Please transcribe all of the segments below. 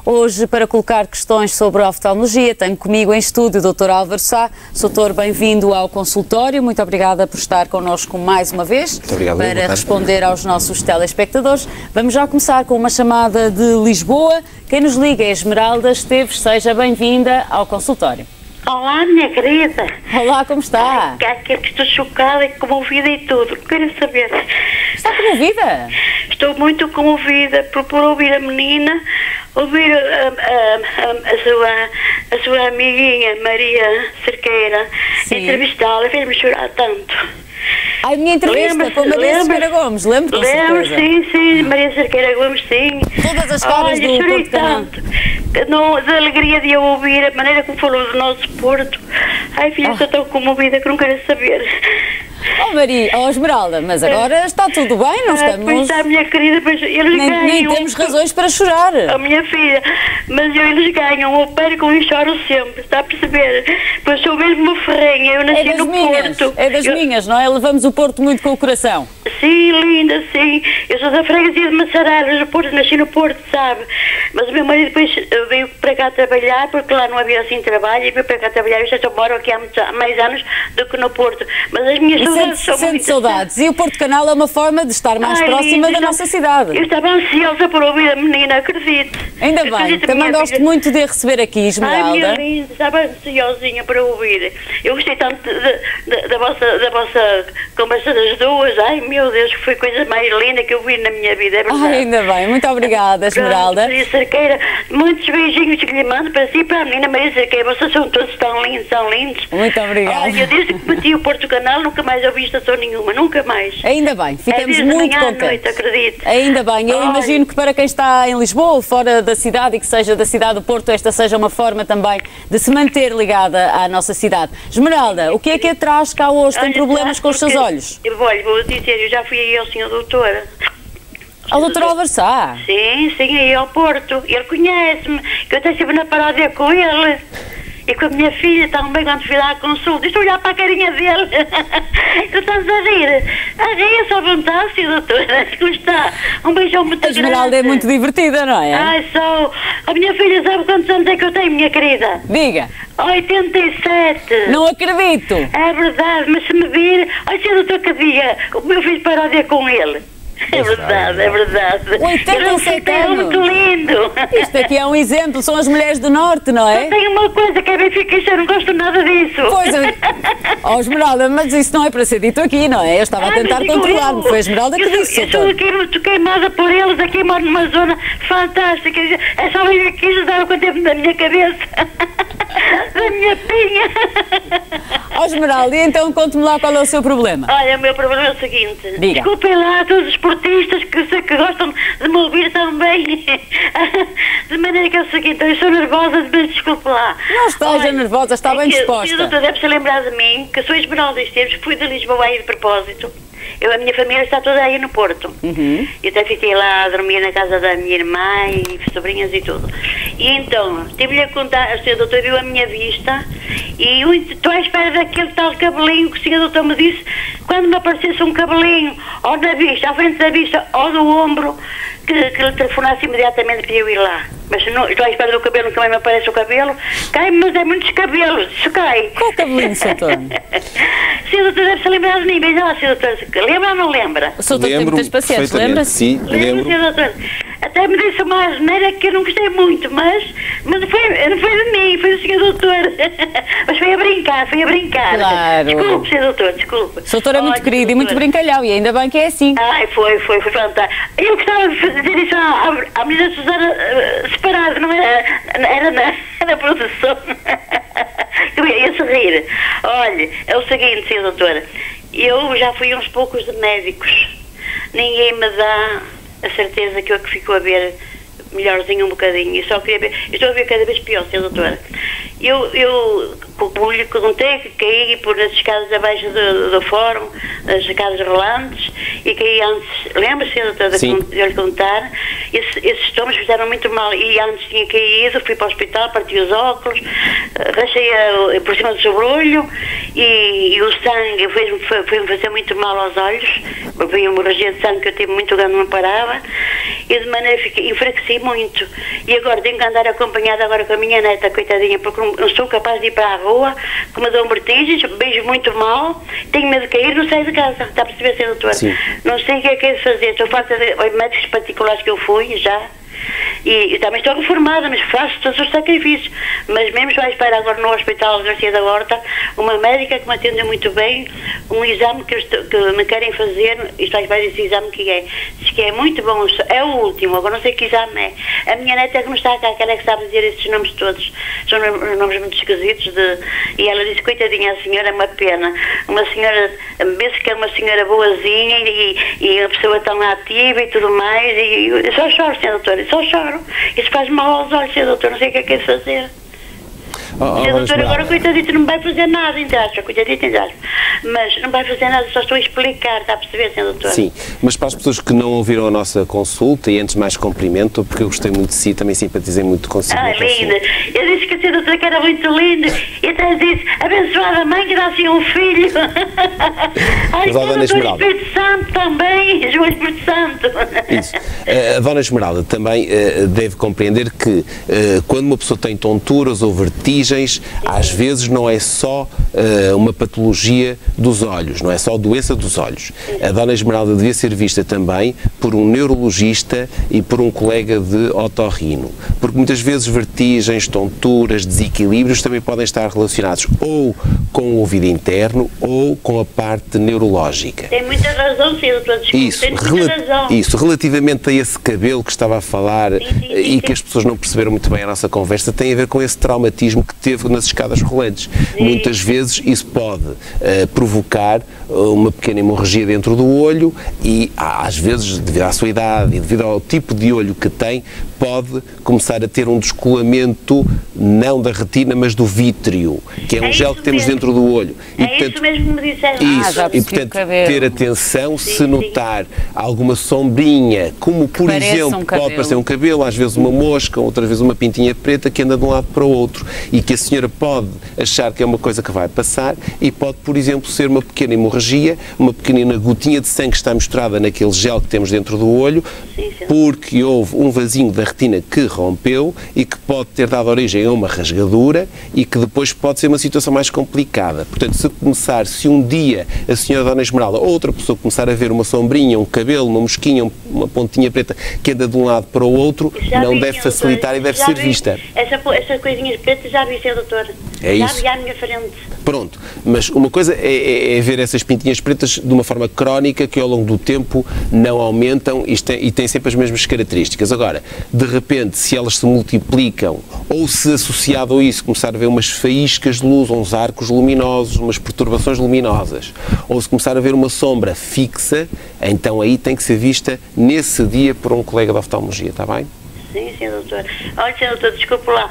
Hoje, para colocar questões sobre a oftalmologia, tenho comigo em estúdio o Dr. Álvaro Sá. Doutor, bem-vindo ao consultório. Muito obrigada por estar connosco mais uma vez. Muito obrigado, para responder aos nossos telespectadores. Vamos já começar com uma chamada de Lisboa. Quem nos liga é Esmeralda Esteves. Seja bem-vinda ao consultório. Olá, minha querida. Olá, como está? Que estou chocada e comovida e tudo. Quero saber. Está comovida? Estou muito comovida por ouvir a menina, ouvir a sua amiguinha Maria Cerqueira entrevistá-la. Fez-me chorar tanto. A minha entrevista com Maria Cerqueira Gomes, lembro com certeza. Sim, Maria Cerqueira Gomes, sim. Todas as caras do Porto tanto, da alegria de eu ouvir a maneira como falou do nosso Porto. Ai, filha, estou tão comovida que não quero saber. Oh Maria, oh Esmeralda, mas agora está tudo bem, não estamos... Pois está, minha querida, pois eles nem temos razões para chorar. A minha filha, mas eles ganham, ou percam e choram sempre, está a perceber? Pois sou mesmo uma ferrenha, eu nasci no Porto. É das minhas, não é? Levamos o Porto muito com o coração. Sim, linda, sim. Eu sou da freguesia de Massaradas, no Porto, nasci no Porto, sabe? Mas o meu marido depois veio para cá trabalhar, porque lá não havia assim trabalho, e veio para cá trabalhar. Eu já moro aqui há mais anos do que no Porto. Mas as minhas saudades são muito... saudades. E o Porto Canal é uma forma de estar mais próxima da nossa cidade. Eu estava ansiosa por ouvir a menina, acredito. Ainda bem, também gosto muito de a receber aqui, Esmeralda. Ai, minha linda, estava ansiosinha para ouvir. Eu gostei tanto da vossa conversa das duas. Ai, meu Deus, que foi a coisa mais linda que eu vi na minha vida, é verdade. Ai, ainda bem, muito obrigada, Esmeralda. Maria Cerqueira, muitos beijinhos que lhe mando para si e para a menina Maria Cerqueira. Vocês são todos tão lindos, tão lindos. Muito obrigada. Ai, eu desde que meti o Porto Canal nunca mais ouvi estação nenhuma, nunca mais. Ainda bem, ficamos muito contentes. Noite, acredito. Ainda bem, eu imagino que para quem está em Lisboa ou fora da cidade e que seja da cidade do Porto, esta seja uma forma também de se manter ligada à nossa cidade. Esmeralda, o que é que a traz cá hoje? Tem problemas com os seus olhos? Olha, vou dizer, eu já fui aí ao senhor doutor. Ao doutor Álvaro Sá? Sim, aí ao Porto. Ele conhece-me, que eu estou sempre na paródia com ele. E com a minha filha também, quando fui lá à consulta, estou a olhar para a carinha dele. Tu estás a rir? A rir à vontade, sim, doutora. Como está? Um beijão muito grande. A Esmeralda é muito divertida, não é? Ai, sou. A minha filha sabe quantos anos é que eu tenho, minha querida? Diga. 87. Não acredito. É verdade, mas se me vir... Olha, se a doutora que diga, o meu filho paródia com ele. É verdade, é verdade. 87 anos. É muito lindo. Isto aqui é um exemplo, são as mulheres do Norte, não é? Eu tenho uma coisa que é benfiquista, eu não gosto nada disso. Pois é. Oh, Esmeralda, mas isso não é para ser dito aqui, não é? Eu estava a tentar controlar-me, foi a Esmeralda que disse. Eu estou aqui muito queimada por eles, aqui moro numa zona fantástica. É só vir aqui e dar o tempo da minha cabeça. Da minha pinha. Oh, Esmeralda, e então conte-me lá qual é o seu problema. Olha, o meu problema é o seguinte. Diga. Desculpem lá todos os esportistas que sei que gostam de me ouvir também. De maneira que é o seguinte, eu sou nervosa, mas desculpe lá. Não esteja nervosa, está bem disposta. O doutor deve se lembrar de mim, que sou Esmeralda Esteves, fui de Lisboa aí de propósito. A minha família está toda aí no Porto. Eu até fiquei lá a dormir na casa da minha irmã e sobrinhas e tudo. E então, tive-lhe a contar, o senhor doutor viu a minha vista e estou à espera daquele tal cabelinho que o senhor doutor me disse, quando me aparecesse um cabelinho, ou na vista, à frente da vista, ou do ombro, que lhe telefonasse imediatamente para eu ir lá. Mas não, estou à espera do cabelo, nunca mais me aparece o cabelo. Cai-me, mas é muitos cabelos, isso cai. Qual cabelinho, Sr. Doutor? Sr. Doutor deve se lembrar de mim, veja lá, Sr. Doutor, lembra ou não lembra? O Sr. Doutor tem muitas pacientes, lembra-se? Sim, lembro. Sr. Doutor, até me disse uma asneira que eu não gostei muito, mas não foi de mim, foi do Sr. Doutor. Mas foi a brincar, Claro. Desculpe, Sr. Doutor, desculpe. O Sr. Doutor é muito querido e muito brincalhão, e ainda bem que é assim. Ai, foi fantástico. Eu gostava de dizer isso à menina Susana separada, não era na produção. Eu ia sorrir. Olha, é o seguinte, Sr. Doutor, eu já fui uns poucos de médicos. Ninguém me dá a certeza que eu que fico a ver melhorzinho um bocadinho. Eu só queria ver, eu estou a ver cada vez pior, Sr. Doutor. Eu como lhe contei, que caí por as escadas abaixo do fórum, as escadas rolantes, e caí antes, lembra-se, doutora, de eu lhe contar, esses tombos fizeram muito mal, e antes tinha caído, fui para o hospital, parti os óculos, rachei por cima do sobrolho, e o sangue foi-me fazer muito mal aos olhos, veio uma hemorragia de sangue que eu tive muito grande, não parava, e de maneira que enfraqueci muito, e agora tenho que andar acompanhada agora com a minha neta, coitadinha, porque não sou capaz de ir para a rua, que me dão vertigens, beijo muito mal, tenho medo de cair, não saio de casa, está a perceber, Sr. Doutor? Sim. Não sei o que é de fazer, estou farta de médicos particulares que eu fui, já, e também estou reformada, mas faço todos os sacrifícios, mas mesmo estou a esperar agora no Hospital Garcia da Horta, uma médica que me atendeu muito bem, um exame que me querem fazer, estou a esperar esse exame que é, diz que é muito bom, é o último, agora não sei que exame é. A minha neta é que não está cá, aquela é que sabe dizer esses nomes todos, são nomes muito esquisitos, e ela disse, coitadinha, a senhora é uma pena, uma senhora, vê-se que é uma senhora boazinha, e a pessoa tão ativa e tudo mais, e eu só choro, Sr. Doutora, só choro. Isso faz mal aos olhos, Sr. Doutor, não sei o que é que é de fazer. Sr. Doutor, agora coitadito não vai fazer nada, entre aspas, coitadito, entre aspas. Mas não vai fazer nada, só estou a explicar, está a perceber, Sr. Doutor? Sim, mas para as pessoas que não ouviram a nossa consulta, e antes mais cumprimento, porque eu gostei muito de si, também simpatizei muito consigo. Ah, linda. Eu disse que a Sr. Doutora que era muito linda, e até disse, abençoada mãe que dá assim um filho. Ai, Mas, Dona Esmeralda, o Espírito Santo também, João Espírito Santo. Isso. A Dona Esmeralda também deve compreender que quando uma pessoa tem tonturas ou vertigens, às vezes não é só uma patologia dos olhos, não é só doença dos olhos. A Dona Esmeralda devia ser vista também por um neurologista e por um colega de otorrino, porque muitas vezes vertigens, tonturas, desequilíbrios também podem estar relacionados ou com o ouvido interno ou com a parte neurológica. Tem muita razão, Sr. Doutor, desculpe, tem muita razão. Isso, relativamente a esse cabelo que estava a falar e que as pessoas não perceberam muito bem a nossa conversa, tem a ver com esse traumatismo que teve nas escadas rolantes. Muitas vezes isso pode provocar uma pequena hemorragia dentro do olho e, às vezes, devido à sua idade e devido ao tipo de olho que tem, pode começar a ter um descolamento, não da retina, mas do vítreo, que é um gel que temos dentro do olho. E, portanto, isso mesmo que me disseram. Isso, e portanto, ter atenção se notar alguma sombrinha, como por exemplo, pode parecer um cabelo, às vezes uma mosca, outras vezes uma pintinha preta que anda de um lado para o outro e que a senhora pode achar que é uma coisa que vai passar e pode, por exemplo, ser uma pequena hemorragia, uma pequenina gotinha de sangue que está misturada naquele gel que temos dentro do olho, porque houve um vasinho da retina que rompeu e que pode ter dado origem a uma rasgadura e que depois pode ser uma situação mais complicada. Portanto, se um dia a senhora Dona Esmeralda ou outra pessoa começar a ver uma sombrinha, um cabelo, uma mosquinha, uma pontinha preta que anda de um lado para o outro, não deve facilitar e deve ser vista. Essas coisinhas pretas já vi, Sr. Doutor. É isso. Já vi à minha frente. Pronto, mas uma coisa é ver essas pintinhas pretas de uma forma crónica que ao longo do tempo não aumentam e têm sempre as mesmas características. Agora, de repente, se elas se multiplicam ou se associado a isso começar a ver umas faíscas de luz, uns arcos luminosos, umas perturbações luminosas, ou se começar a ver uma sombra fixa, então aí tem que ser vista nesse dia por um colega de oftalmologia, está bem? Sim, Sr. Doutor. Olha, Sr. Doutor, desculpe lá.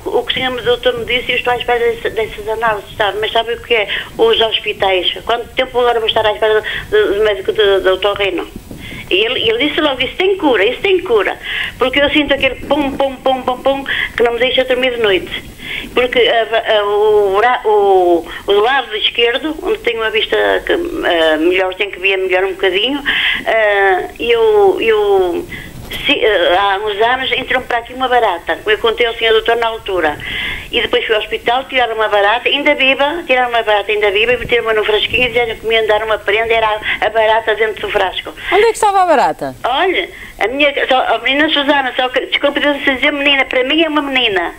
O que o Sr. Doutor me disse, eu estou à espera dessas análises, sabe? Mas sabe o que é? Os hospitais. Quanto tempo agora vou estar à espera do médico do otorrino? E ele disse logo, isso tem cura. Porque eu sinto aquele pum, pum, pum, pum, pum, que não me deixa dormir de noite. Porque o lado esquerdo, onde tenho a vista melhor, tenho que ver melhor um bocadinho, há uns anos entrou para aqui uma barata, eu contei ao Sr. Doutor na altura, e depois fui ao hospital, tiraram uma barata ainda viva e meteram-me no frasquinho e disseram que me iam dar uma prenda, era a barata dentro do frasco. Onde é que estava a barata? Olha, a menina Susana, desculpe dizer menina, para mim é uma menina,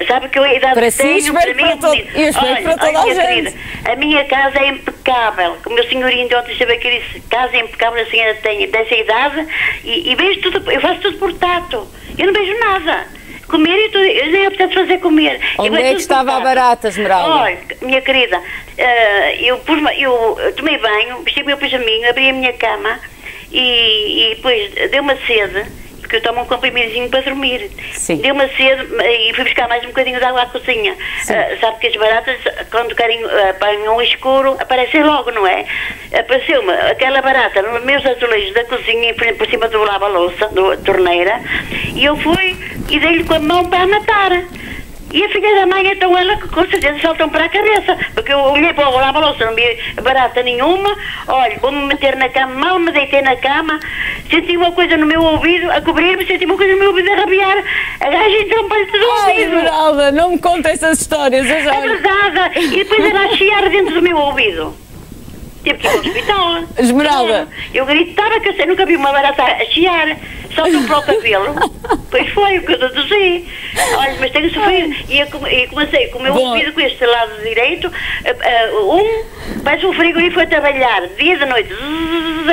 sabe que eu a idade para tenho, para mim é uma menina. Eu espero para toda a gente. Querida, a minha casa é impecável, como o meu senhorinho de ontem esteve aqui disse, casa é impecável, a senhora tem dessa idade e vejo tudo, eu faço tudo por tato, eu não vejo nada. Comer e tudo, eu nem apetece fazer comer. Onde é que estava a barata, Esmeralda? Olha, minha querida, eu tomei banho, vesti o meu pijaminho, abri a minha cama e depois deu uma sede. porque eu tomo um comprimidozinho para dormir. Sim. Deu-me sede e fui buscar mais um bocadinho de água à cozinha. Sabe que as baratas, quando querem apanham o escuro, aparecem logo, não é? Apareceu-me aquela barata nos meus azulejos da cozinha, por cima do lava-louça, da torneira, e eu fui e dei-lhe com a mão para a matar. E a filha da mãe, então ela com certeza saltam para a cabeça, porque eu olhei para o lava-louça, não vi barata nenhuma. Olha, vou-me meter na cama, mal me deitei na cama, senti uma coisa no meu ouvido, a cobrir-me, senti uma coisa no meu ouvido a rabiar, a gaja entrou para dentro do ouvido. Ai, Esmeralda, não me conta essas histórias, eu já... É verdade, e depois era a chiar dentro do meu ouvido. Tive que ir ao hospital. Esmeralda. Eu gritava que eu nunca vi uma barata a chiar, só para o cabelo. Pois foi o que eu deduzi. Olha, mas tenho sofrido. E comecei com o meu ouvido, com este lado direito, parece um frigorífico a trabalhar, dia e noite,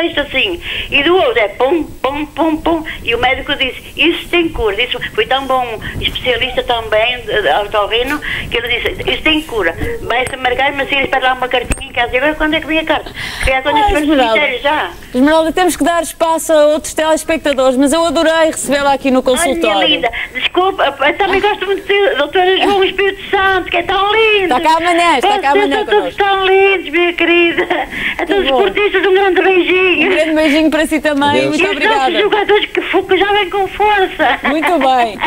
isto assim. E do outro é pum, pum, pum, pum. E o médico disse, isso tem cura. Isso foi tão bom, especialista também, otorrino, que ele disse, isso tem cura. Vai-se marcar, mas ele espera lá uma cartinha em casa. E agora quando é que vem a carta? Já. Esmeralda, temos que dar espaço a outros telespectadores, mas eu adorei recebê-la aqui no consultório. Olha, linda, desculpa, eu também gosto muito de doutora João Espírito Santo, que é tão lindo. Está cá amanhã, está cá amanhã. Todos tão lindos, minha querida. A todos os esportistas, um grande beijinho. Um grande beijinho para si também, muito obrigada. E os jogadores que já vêm com força. Muito bem.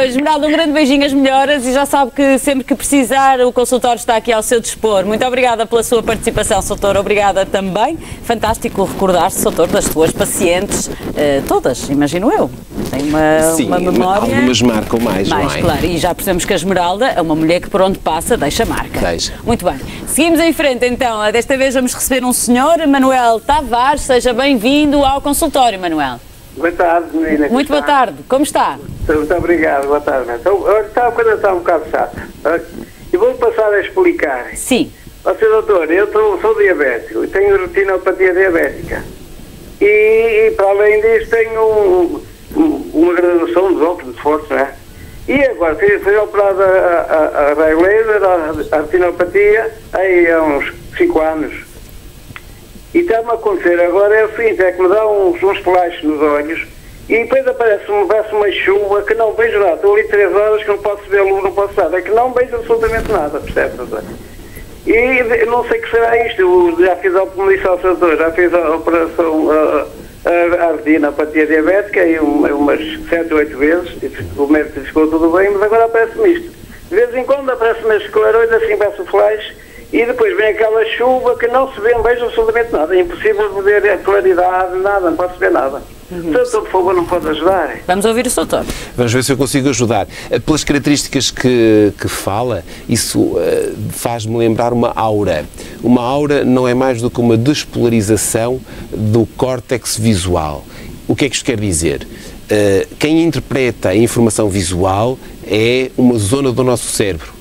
Esmeralda, um grande beijinho, as melhoras, e já sabe que sempre que precisar o consultório está aqui ao seu dispor. Muito obrigada pela sua participação, Soutor. Obrigada também. Fantástico recordar-se, Soutor, das suas pacientes, todas, imagino eu. Tem uma memória... algumas marcam mais, não é? Claro, e já percebemos que a Esmeralda é uma mulher que por onde passa deixa marca. Deixa. Muito bem. Seguimos em frente então. Desta vez vamos receber um senhor, Manuel Tavares. Seja bem-vindo ao consultório, Manuel. Boa tarde, menina. Muito boa tarde. Como está? Muito obrigado, boa tarde. Então, a coisa está um bocado chata. E vou passar a explicar. Sim. Ó, Sr. doutor, eu sou diabético e tenho retinopatia diabética. E para além disso tenho uma graduação de óculos de força, né? E agora fui operado a raio laser, a retinopatia, aí há uns 5 anos. E está-me a acontecer agora é o seguinte, é que me dá uns flashes nos olhos e depois aparece uma chuva que não vejo nada. Estou ali 3 horas que não posso ver luz, não posso nada. É que não vejo absolutamente nada, percebe? E não sei o que será isto. Eu já fiz a, como disse ao doutor, já fiz a operação a retinopatia diabética e umas 7 ou 8 vezes. O médico ficou tudo bem, mas agora aparece-me isto. De vez em quando aparece-me as escleroide, assim parece o flash, e depois vem aquela chuva que não se vê, não vejo absolutamente nada. É impossível ver a claridade, nada, não posso ver nada. Doutor, por favor, não pode ajudar? Vamos ouvir o doutor. Vamos ver se eu consigo ajudar. Pelas características que fala, isso faz-me lembrar uma aura. Uma aura não é mais do que uma despolarização do córtex visual. O que é que isto quer dizer? Quem interpreta a informação visual é uma zona do nosso cérebro.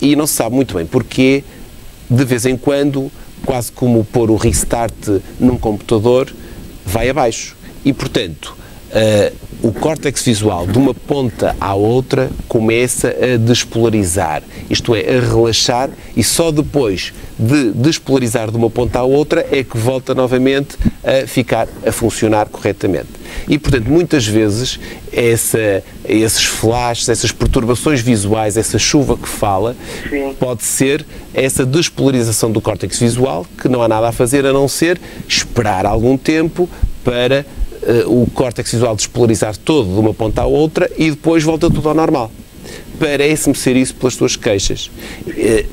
E não se sabe muito bem porquê, de vez em quando, quase como pôr o restart num computador, vai abaixo. E, portanto, o córtex visual de uma ponta à outra começa a despolarizar, isto é, a relaxar, e só depois de despolarizar de uma ponta à outra é que volta novamente a funcionar corretamente. E, portanto, muitas vezes esses flashes, essas perturbações visuais, essa chuva que fala, sim, pode ser essa despolarização do córtex visual, que não há nada a fazer a não ser esperar algum tempo para o córtex visual despolarizar todo de uma ponta à outra e depois volta tudo ao normal. Parece-me ser isso pelas tuas queixas.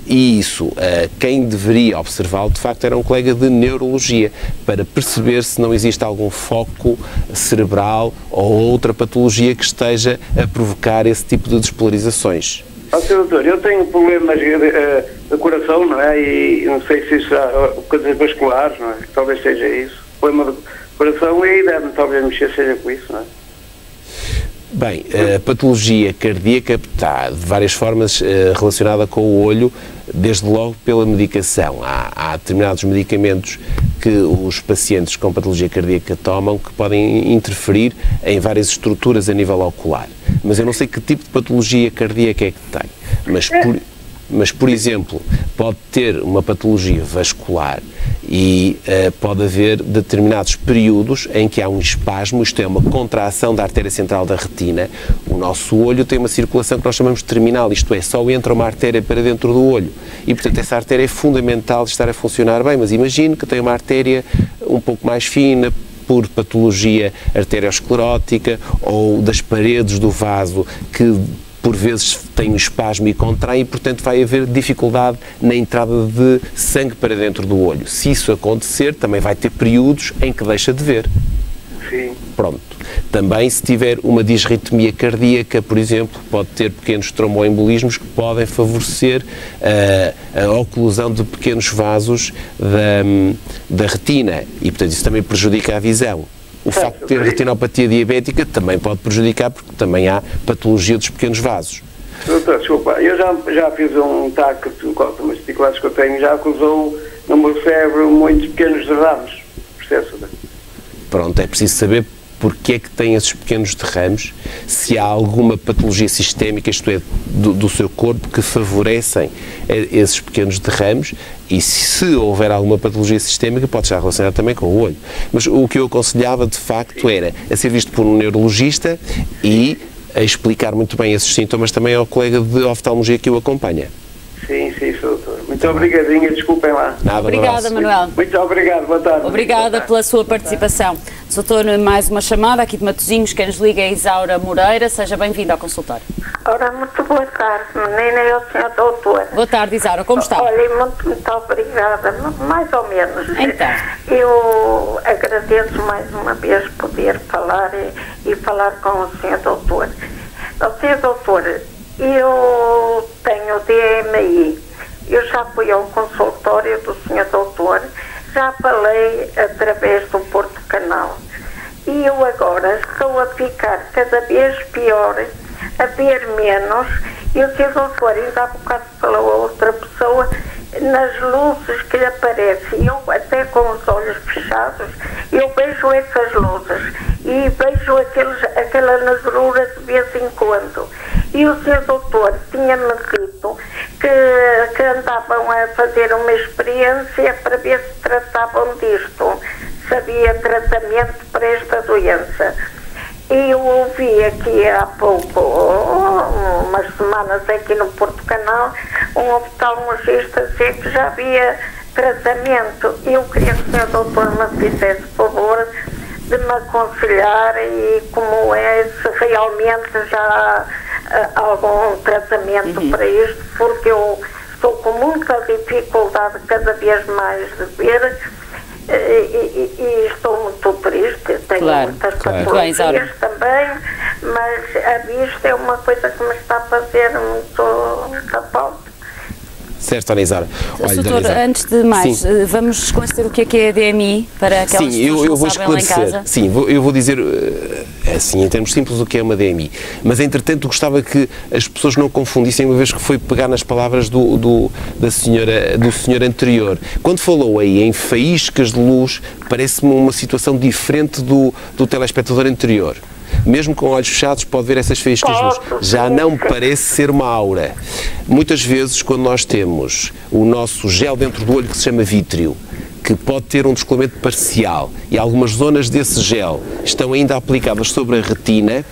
E isso, quem deveria observá-lo, de facto, era um colega de neurologia, para perceber se não existe algum foco cerebral ou outra patologia que esteja a provocar esse tipo de despolarizações. Sr. Doutor, eu tenho problemas de coração, não é? E não sei se isso há coisas vasculares, não é? Talvez seja isso. Problema de coração e deve talvez mexer seja com isso, não é? Bem, a patologia cardíaca está de várias formas relacionada com o olho, desde logo pela medicação. Há determinados medicamentos que os pacientes com patologia cardíaca tomam que podem interferir em várias estruturas a nível ocular. Mas eu não sei que tipo de patologia cardíaca é que tem. Mas, por exemplo, pode ter uma patologia vascular e pode haver determinados períodos em que há um espasmo, isto é, uma contração da artéria central da retina. O nosso olho tem uma circulação que nós chamamos de terminal, isto é, só entra uma artéria para dentro do olho e, portanto, essa artéria é fundamental de estar a funcionar bem, mas imagine que tem uma artéria um pouco mais fina, por patologia arteriosclerótica ou das paredes do vaso que por vezes tem um espasmo e contrai e, portanto, vai haver dificuldade na entrada de sangue para dentro do olho. Se isso acontecer, também vai ter períodos em que deixa de ver. Sim. Pronto. Também, se tiver uma disritmia cardíaca, por exemplo, pode ter pequenos tromboembolismos que podem favorecer a oclusão de pequenos vasos da retina e, portanto, isso também prejudica a visão. O facto de ter retinopatia diabética também pode prejudicar, porque também há patologia dos pequenos vasos. Doutor, desculpa, eu já fiz um TAC com umas dificuldades que eu tenho, já acusou no meu cérebro muitos pequenos derrames. Pronto, é preciso saber porque é que tem esses pequenos derrames, se há alguma patologia sistémica, isto é, do seu corpo, que favorecem esses pequenos derrames, e se houver alguma patologia sistémica pode estar relacionada também com o olho. Mas o que eu aconselhava, de facto, era a ser visto por um neurologista e a explicar muito bem esses sintomas também ao colega de oftalmologia que o acompanha. Sim, doutor. Muito obrigadinha, desculpem lá. Nada, obrigada, Manuel. Muito obrigado, boa tarde. Obrigada pela sua participação. Doutor, mais uma chamada aqui de Matosinhos, quem nos liga é Isaura Moreira, seja bem-vindo ao consultório. Ora, muito boa tarde, menina e ao senhor doutor. Boa tarde, Isaura, como está? Olha, muito obrigada, mais ou menos. Então. Eu agradeço mais uma vez poder falar e falar com o senhor doutor. O senhor doutor, eu tenho DMI, eu já fui ao consultório do senhor doutor, já falei através do Porto Canal e eu agora estou a ficar cada vez pior, a ver menos, e o senhor doutor ainda há bocado falou a outra pessoa nas luzes que lhe aparecem, eu até com os olhos fechados eu vejo essas luzes e vejo aquela negrura de vez em quando. E o senhor doutor tinha-me dito que andavam a fazer uma experiência para ver se tratavam disto, se havia tratamento para esta doença. E eu ouvi aqui há pouco, umas semanas aqui no Porto Canal, um oftalmologista dizer que já havia tratamento. Eu queria que o senhor doutor me fizesse o favor de me aconselhar e como é, se realmente já há algum tratamento para isto, porque eu estou com muita dificuldade cada vez mais de ver e estou muito triste, tenho muitas patologias também, mas a vista é uma coisa que me está a fazer muita falta. Certo, Ana Isaura. Doutor, antes de mais, vamos esclarecer o que é a DMI para aquelas pessoas que não sabem lá em casa? Sim, eu vou dizer, assim, em termos simples, o que é uma DMI. Mas, entretanto, gostava que as pessoas não confundissem, uma vez que foi pegar nas palavras do senhor anterior. Quando falou aí em faíscas de luz, parece-me uma situação diferente do telespectador anterior. Mesmo com olhos fechados pode ver essas faíscas de luz. Já não parece ser uma aura. Muitas vezes, quando nós temos o nosso gel dentro do olho, que se chama vítreo, que pode ter um descolamento parcial e algumas zonas desse gel estão ainda aplicadas sobre a retina,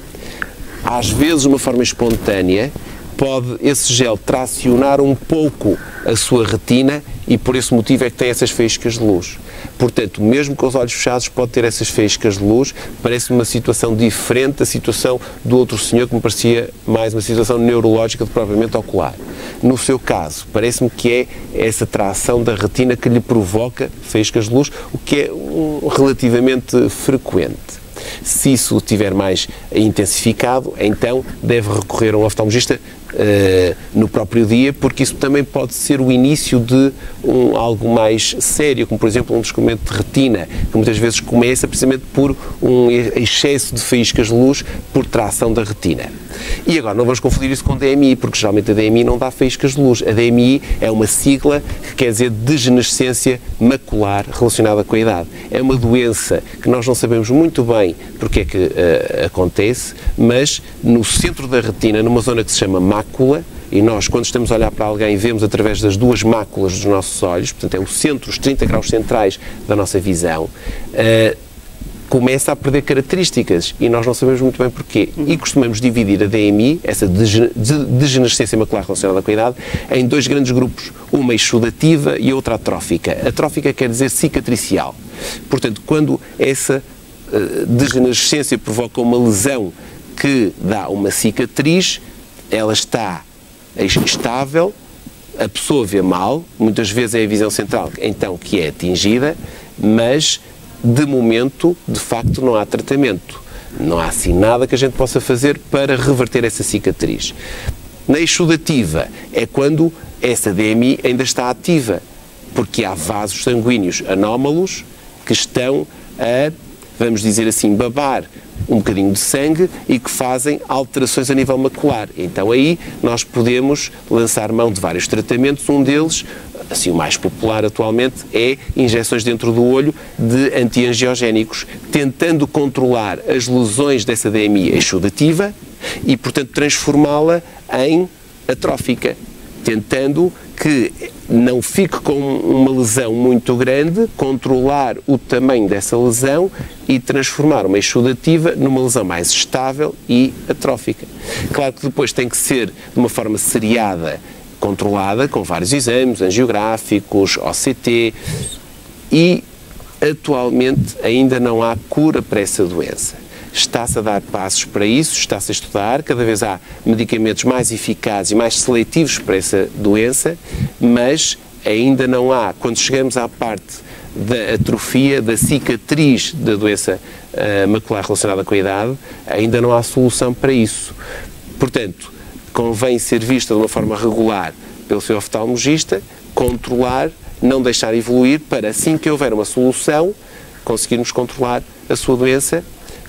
às vezes de uma forma espontânea, pode esse gel tracionar um pouco a sua retina e por esse motivo é que tem essas faíscas de luz. Portanto, mesmo com os olhos fechados pode ter essas faíscas de luz, parece-me uma situação diferente da situação do outro senhor, que me parecia mais uma situação neurológica do que propriamente ocular. No seu caso, parece-me que é essa tração da retina que lhe provoca faíscas de luz, o que é relativamente frequente. Se isso estiver mais intensificado, então deve recorrer a um oftalmologista no próprio dia, porque isso também pode ser o início de algo mais sério, como por exemplo um descolamento de retina, que muitas vezes começa precisamente por um excesso de faíscas de luz por tração da retina. E agora não vamos confundir isso com DMI, porque geralmente a DMI não dá faíscas de luz. A DMI é uma sigla que quer dizer degenescência macular relacionada com a idade. É uma doença que nós não sabemos muito bem porque é que acontece, mas no centro da retina, numa zona que se chama mácula, e nós, quando estamos a olhar para alguém, vemos através das duas máculas dos nossos olhos, portanto é o centro, os 30 graus centrais da nossa visão, começa a perder características e nós não sabemos muito bem porquê. E costumamos dividir a DMI, essa degenerescência macular relacionada com a idade, em dois grandes grupos, uma exudativa e outra atrófica. Atrófica quer dizer cicatricial. Portanto, quando essa degenerescência provoca uma lesão que dá uma cicatriz, ela está estável, a pessoa vê mal, muitas vezes é a visão central então que é atingida, mas de momento, de facto, não há tratamento. Não há assim nada que a gente possa fazer para reverter essa cicatriz. Na exudativa é quando essa DMI ainda está ativa, porque há vasos sanguíneos anómalos que estão a, vamos dizer assim, babar um bocadinho de sangue e que fazem alterações a nível macular. Então aí nós podemos lançar mão de vários tratamentos, um deles, assim o mais popular atualmente, é injeções dentro do olho de antiangiogénicos, tentando controlar as lesões dessa DMI exudativa e, portanto, transformá-la em atrófica, tentando que não fique com uma lesão muito grande, controlar o tamanho dessa lesão e transformar uma exudativa numa lesão mais estável e atrófica. Claro que depois tem que ser de uma forma seriada, controlada, com vários exames angiográficos, OCT, e atualmente ainda não há cura para essa doença. Está-se a dar passos para isso, está-se a estudar, cada vez há medicamentos mais eficazes e mais seletivos para essa doença, mas ainda não há, quando chegamos à parte da atrofia, da cicatriz da doença macular relacionada com a idade, ainda não há solução para isso. Portanto, convém ser vista de uma forma regular pelo seu oftalmologista, controlar, não deixar evoluir, para assim que houver uma solução, conseguirmos controlar a sua doença,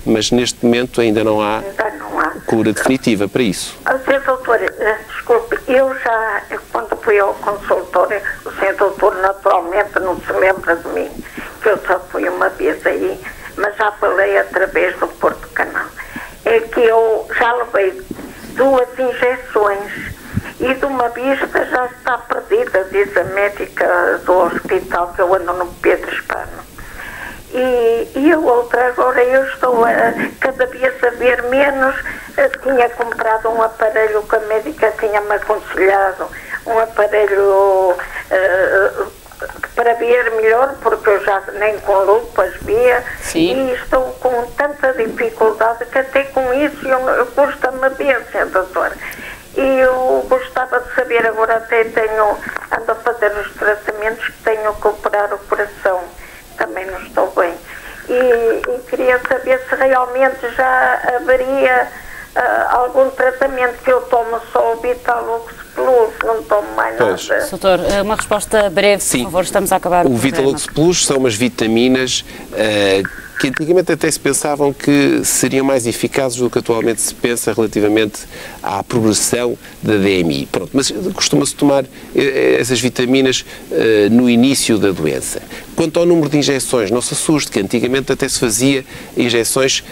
mas neste momento ainda não há cura definitiva para isso. Sr. Doutor, desculpe, quando fui ao consultório, o Sr. Doutor naturalmente não se lembra de mim, que eu só fui uma vez aí, mas já falei através do Porto Canal. É que eu já levei 2 injeções e de uma vista já está perdida, diz a médica do hospital, que eu ando no Pedro Espano. E a outra, agora eu estou cada vez a ver menos. Tinha comprado um aparelho que a médica tinha-me aconselhado, um aparelho para ver melhor, porque eu já nem com lupas via. Sim. E estou com tanta dificuldade que até com isso custa-me ver, Sr. Doutor. E eu gostava de saber, agora até ando a fazer os tratamentos que tenho que operar o coração. Também não estou bem. E queria saber se realmente já haveria algum tratamento, que eu tomo só o Vitalux Plus, não tomo mais nada. Doutor, uma resposta breve, sim, por favor, estamos a acabar o Vitalux Plus são umas vitaminas que antigamente até se pensavam que seriam mais eficazes do que atualmente se pensa relativamente à progressão da DMI. Pronto, mas costuma-se tomar essas vitaminas no início da doença. Quanto ao número de injeções, não se assuste, que antigamente até se fazia injeções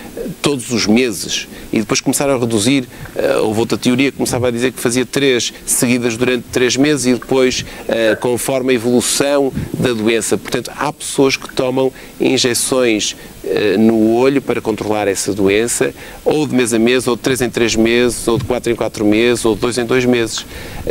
todos os meses e depois começaram a reduzir. Houve outra teoria que começava a dizer que fazia 3 seguidas durante 3 meses e depois conforme a evolução da doença. Portanto, há pessoas que tomam injeções no olho para controlar essa doença, ou de mês a mês, ou de 3 em 3 meses, ou de 4 em 4 meses, ou de 2 em 2 meses,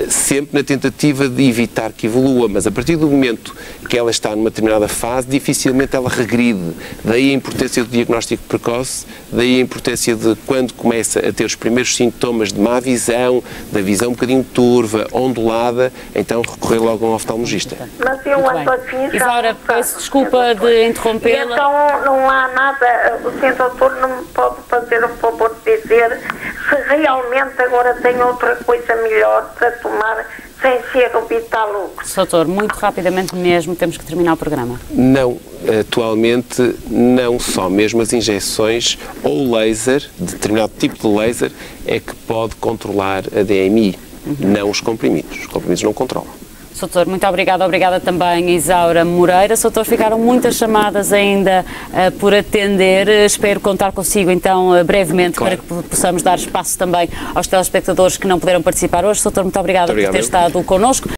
sempre na tentativa de evitar que evolua, mas a partir do momento que ela está numa determinada fase, dificilmente ela regride. Daí a importância do diagnóstico precoce, daí a importância de quando começa a ter os primeiros sintomas de má visão, da visão um bocadinho turva, ondulada, então recorrer logo a um oftalmologista. Mas eu ando assim já... Isaura, peço desculpa de interrompê-la. Então não há nada, o Sr. Doutor não me pode fazer o favor de dizer se realmente agora tem outra coisa melhor para tomar sem ser o Vitalux. Doutor, muito rapidamente mesmo, temos que terminar o programa. Não, atualmente não só, mesmo as injeções ou o laser, determinado tipo de laser, é que pode controlar a DMI, não os comprimidos. Os comprimidos não controlam. Soutor, muito obrigada. Obrigada também, Isaura Moreira. Soutor, ficaram muitas chamadas ainda por atender. Espero contar consigo, então, brevemente, para que possamos dar espaço também aos telespectadores que não puderam participar hoje. Soutor, muito obrigada por ter estado connosco.